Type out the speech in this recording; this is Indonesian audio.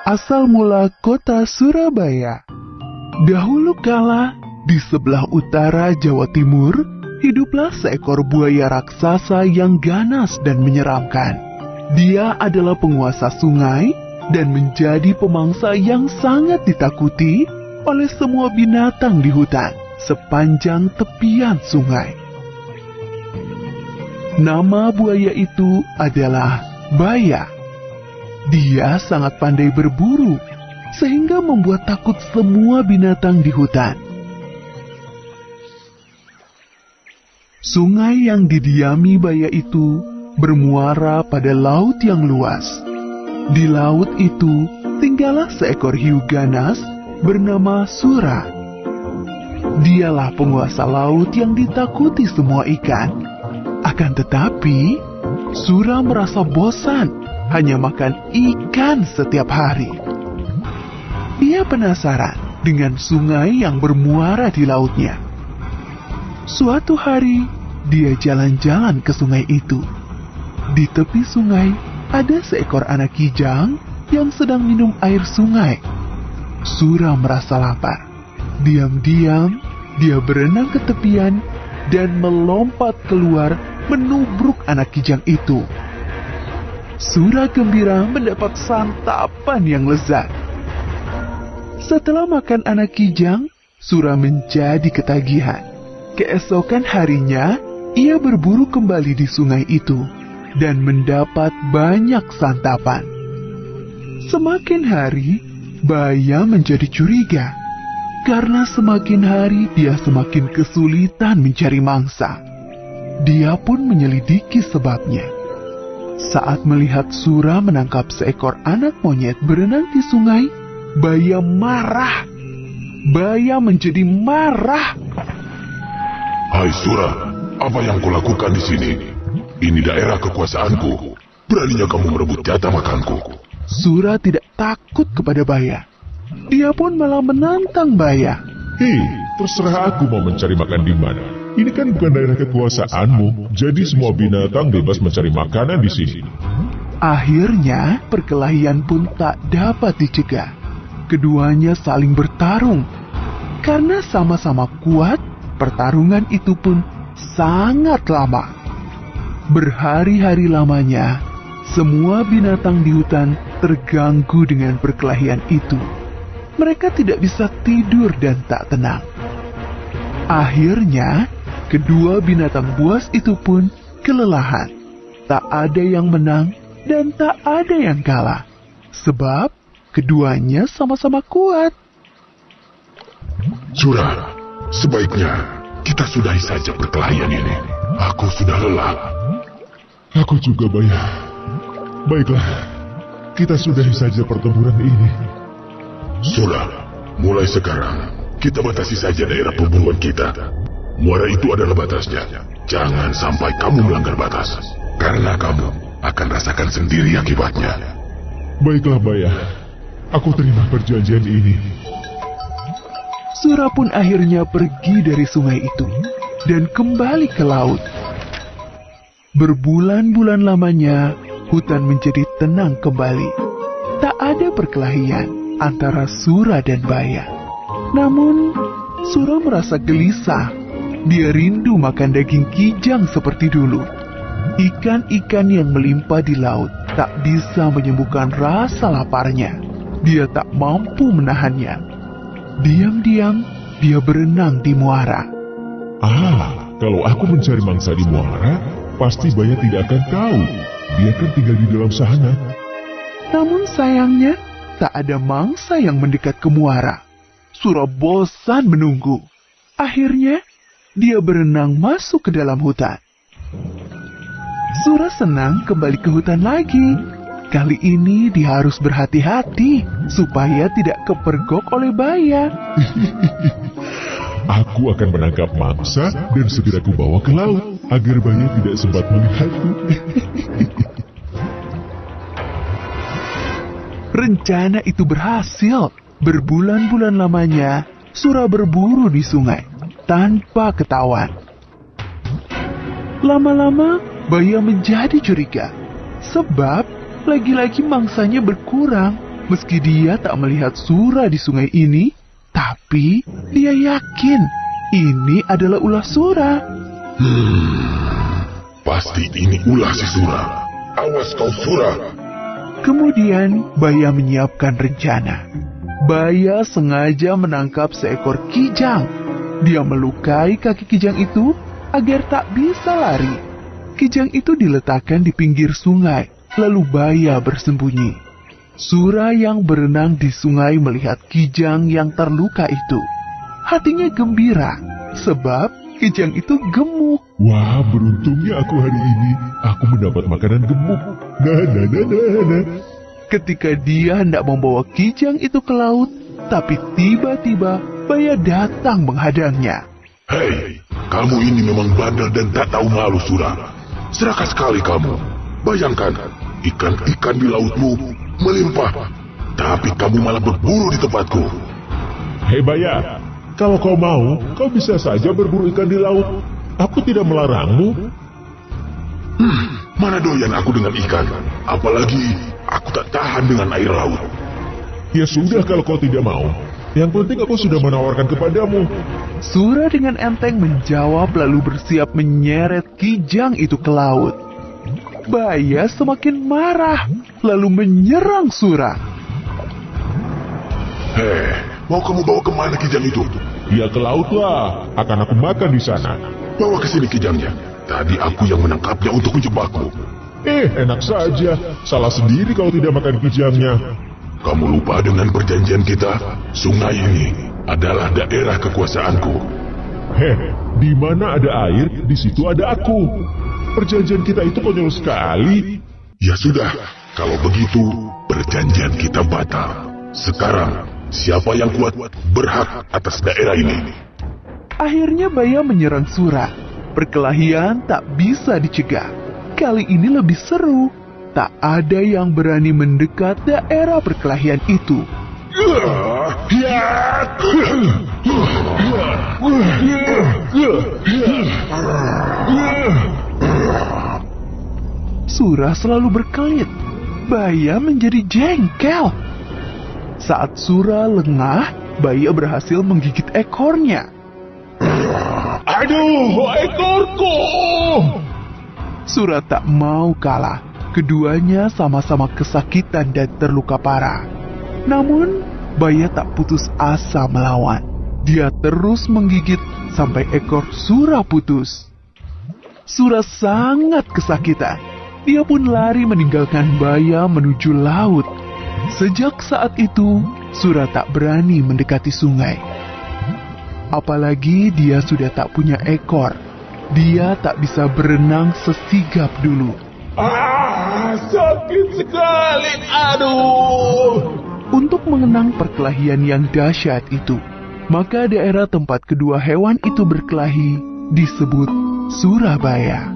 Asal mula kota Surabaya. Dahulu kala, di sebelah utara Jawa Timur, hiduplah seekor buaya raksasa yang ganas dan menyeramkan. Dia adalah penguasa sungai dan menjadi pemangsa yang sangat ditakuti oleh semua binatang di hutan sepanjang tepian sungai. Nama buaya itu adalah Baya. Dia sangat pandai berburu, sehingga membuat takut semua binatang di hutan. Sungai yang didiami Baya itu bermuara pada laut yang luas. Di laut itu tinggallah seekor hiu ganas bernama Sura. Dialah penguasa laut yang ditakuti semua ikan. Akan tetapi, Sura merasa bosan hanya makan ikan setiap hari. Dia penasaran dengan sungai yang bermuara di lautnya. Suatu hari, dia jalan-jalan ke sungai itu. Di tepi sungai, ada seekor anak kijang yang sedang minum air sungai. Sura merasa lapar. Diam-diam, dia berenang ke tepian dan melompat keluar menubruk anak kijang itu. Sura gembira mendapat santapan yang lezat. Setelah makan anak kijang, Sura menjadi ketagihan. Keesokan harinya, ia berburu kembali di sungai itu dan mendapat banyak santapan. Semakin hari, Baya menjadi curiga. Karena semakin hari dia semakin kesulitan mencari mangsa. Dia pun menyelidiki sebabnya. Saat melihat Sura menangkap seekor anak monyet berenang di sungai, Baya marah. Baya menjadi marah. Hai Sura, apa yang kau lakukan di sini? Ini daerah kekuasaanku. Beraninya kamu merebut jatah makanku. Sura tidak takut kepada Baya. Dia pun malah menantang Baya. Hei, terserah aku mau mencari makan di mana. Ini kan bukan daerah kekuasaanmu, jadi semua binatang bebas mencari makanan di sini. Akhirnya, perkelahian pun tak dapat dicegah. Keduanya saling bertarung. Karena sama-sama kuat, pertarungan itu pun sangat lama. Berhari-hari lamanya, semua binatang di hutan terganggu dengan perkelahian itu. Mereka tidak bisa tidur dan tak tenang. Akhirnya, kedua binatang buas itu pun kelelahan. Tak ada yang menang dan tak ada yang kalah. Sebab keduanya sama-sama kuat. Sura, sebaiknya kita sudahi saja perkelahian ini. Aku sudah lelah. Aku juga, Baya. Baiklah, kita sudahi saja pertempuran ini. Sura, mulai sekarang kita batasi saja daerah pembunuhan kita. Muara itu adalah batasnya. Jangan sampai kamu melanggar batas. Karena kamu akan rasakan sendiri akibatnya. Baiklah, Baya. Aku terima perjanjian ini. Sura pun akhirnya pergi dari sungai itu dan kembali ke laut. Berbulan-bulan lamanya, hutan menjadi tenang kembali. Tak ada perkelahian antara Sura dan Baya. Namun, Sura merasa gelisah. Dia rindu makan daging kijang seperti dulu. Ikan-ikan yang melimpah di laut tak bisa menyembuhkan rasa laparnya. Dia tak mampu menahannya. Diam-diam, dia berenang di muara. Kalau aku mencari mangsa di muara, pasti Baya tidak akan tahu. Dia kan tinggal di dalam sana. Namun sayangnya, tak ada mangsa yang mendekat ke muara. Sura bosan menunggu. Akhirnya, dia berenang masuk ke dalam hutan. Sura senang kembali ke hutan lagi. Kali ini dia harus berhati-hati supaya tidak kepergok oleh Baya. Aku akan menangkap mangsa dan segera kubawa ke laut agar Baya tidak sempat melihatku. Rencana itu berhasil. Berbulan-bulan lamanya, Sura berburu di sungai tanpa ketahuan. Lama-lama, Baya menjadi curiga. Sebab, lagi-lagi mangsanya berkurang Meski dia tak melihat Sura di sungai ini, tapi dia yakin ini adalah ulah Sura. Pasti ini ulah si Sura. Awas kau Sura. Kemudian Baya menyiapkan rencana. Baya sengaja menangkap seekor kijang. Dia melukai kaki kijang itu agar tak bisa lari. Kijang itu diletakkan di pinggir sungai, lalu Baya bersembunyi. Sura yang berenang di sungai melihat kijang yang terluka itu. Hatinya gembira, sebab kijang itu gemuk. Wah, beruntungnya aku hari ini. Aku mendapat makanan gemuk. Nah. Ketika dia hendak membawa kijang itu ke laut, tapi tiba-tiba Baya datang menghadangnya. Hei, kamu ini memang bandel dan tak tahu malu Sura. Serakah sekali kamu. Bayangkan, ikan-ikan di lautmu melimpah, tapi kamu malah berburu di tempatku. Hei Baya, kalau kau mau, kau bisa saja berburu ikan di laut. Aku tidak melarangmu. Mana doyan aku dengan ikan, apalagi aku tak tahan dengan air laut. Ya sudah kalau kau tidak mau. Yang penting aku sudah menawarkan kepadamu. Sura dengan enteng menjawab lalu bersiap menyeret kijang itu ke laut. Baya semakin marah, lalu menyerang Sura. Hei, mau kamu bawa kemana kijang itu? Ya ke laut lah, akan aku makan di sana. Bawa ke sini kijangnya. Tadi aku yang menangkapnya untuk menjebakmu. Enak saja. Salah sendiri kalau tidak makan kijangnya. Kamu lupa dengan perjanjian kita? Sungai ini adalah daerah kekuasaanku. Di mana ada air, di situ ada aku. Perjanjian kita itu konyol sekali. Ya sudah, kalau begitu perjanjian kita batal. Sekarang, siapa yang kuat berhak atas daerah ini. Akhirnya Baya menyerang Sura. Perkelahian tak bisa dicegah. Kali ini lebih seru. Tak ada yang berani mendekat daerah perkelahian itu. Sura selalu berkelit. Baya menjadi jengkel. Saat Sura lengah, Baya berhasil menggigit ekornya. Aduh, ekorku! Sura tak mau kalah. Keduanya sama-sama kesakitan dan terluka parah. Namun, Baya tak putus asa melawan. Dia terus menggigit sampai ekor Sura putus. Sura sangat kesakitan. Dia pun lari meninggalkan Baya menuju laut. Sejak saat itu, Sura tak berani mendekati sungai. Apalagi dia sudah tak punya ekor. Dia tak bisa berenang sesigap dulu. Sakit sekali, aduh. Untuk mengenang perkelahian yang dahsyat itu, maka daerah tempat kedua hewan itu berkelahi disebut Surabaya.